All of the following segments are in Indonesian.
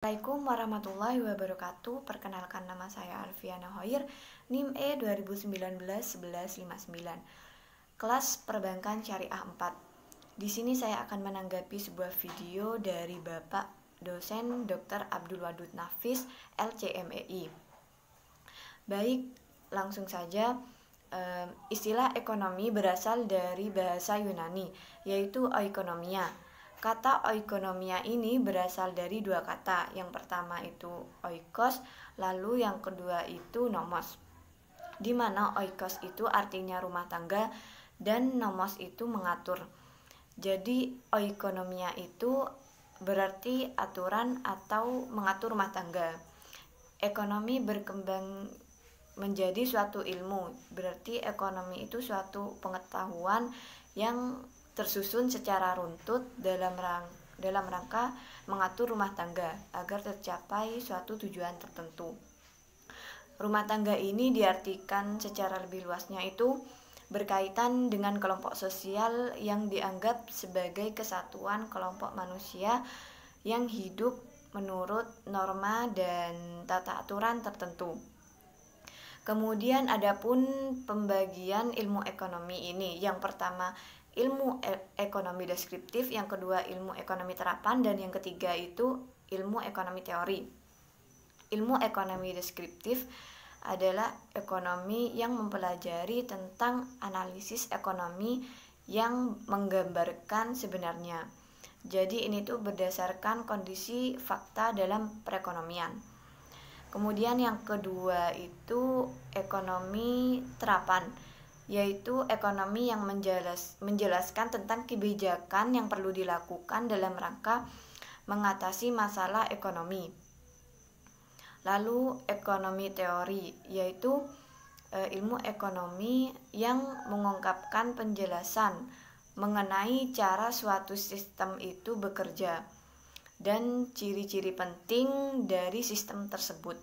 Assalamualaikum warahmatullahi wabarakatuh. Perkenalkan, nama saya Alfiana Hoir, NIM E 2019-1159, kelas Perbankan Syariah 4. Di sini saya akan menanggapi sebuah video dari Bapak dosen Dr. Abdul Wadud Nafis, LCMEI. Baik, langsung saja. Istilah ekonomi berasal dari bahasa Yunani, yaitu oikonomia. Kata oikonomia ini berasal dari dua kata. Yang pertama itu oikos, lalu yang kedua itu nomos. Di mana oikos itu artinya rumah tangga dan nomos itu mengatur. Jadi oikonomia itu berarti aturan atau mengatur rumah tangga. Ekonomi berkembang menjadi suatu ilmu, berarti ekonomi itu suatu pengetahuan yang tersusun secara runtut dalam rangka mengatur rumah tangga agar tercapai suatu tujuan tertentu. Rumah tangga ini diartikan secara lebih luasnya itu berkaitan dengan kelompok sosial yang dianggap sebagai kesatuan kelompok manusia yang hidup menurut norma dan tata aturan tertentu. Kemudian adapun pembagian ilmu ekonomi ini, yang pertama ilmu ekonomi deskriptif, yang kedua ilmu ekonomi terapan, dan yang ketiga itu ilmu ekonomi teori. Ilmu ekonomi deskriptif adalah ekonomi yang mempelajari tentang analisis ekonomi yang menggambarkan sebenarnya. Jadi ini tuh berdasarkan kondisi fakta dalam perekonomian. Kemudian yang kedua itu ekonomi terapan, yaitu ekonomi yang menjelaskan tentang kebijakan yang perlu dilakukan dalam rangka mengatasi masalah ekonomi. Lalu ekonomi teori, yaitu ilmu ekonomi yang mengungkapkan penjelasan mengenai cara suatu sistem itu bekerja dan ciri-ciri penting dari sistem tersebut.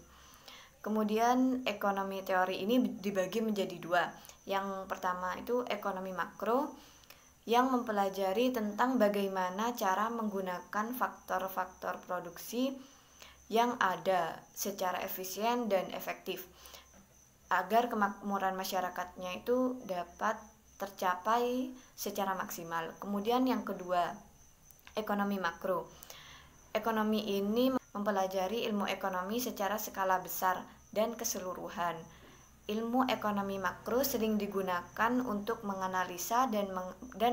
Kemudian ekonomi teori ini dibagi menjadi dua. Yang pertama itu ekonomi makro, yang mempelajari tentang bagaimana cara menggunakan faktor-faktor produksi yang ada secara efisien dan efektif agar kemakmuran masyarakatnya itu dapat tercapai secara maksimal. Kemudian yang kedua, ekonomi makro. Ekonomi ini mempelajari ilmu ekonomi secara skala besar dan keseluruhan. Ilmu ekonomi makro sering digunakan untuk menganalisa dan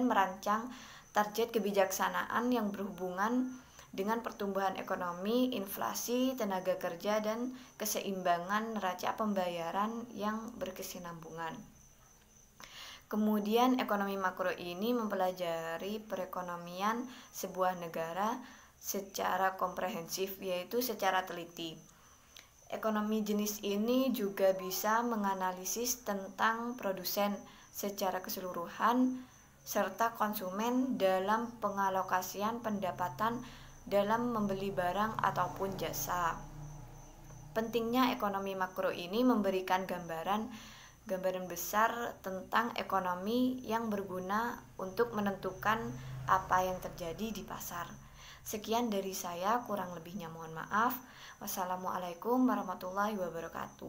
merancang target kebijaksanaan yang berhubungan dengan pertumbuhan ekonomi, inflasi, tenaga kerja, dan keseimbangan neraca pembayaran yang berkesinambungan. Kemudian ekonomi makro ini mempelajari perekonomian sebuah negara secara komprehensif, yaitu secara teliti. Ekonomi jenis ini juga bisa menganalisis tentang produsen secara keseluruhan serta konsumen dalam pengalokasian pendapatan dalam membeli barang ataupun jasa. Pentingnya ekonomi makro ini memberikan gambaran besar tentang ekonomi yang berguna untuk menentukan apa yang terjadi di pasar. Sekian dari saya, kurang lebihnya mohon maaf. Wassalamualaikum warahmatullahi wabarakatuh.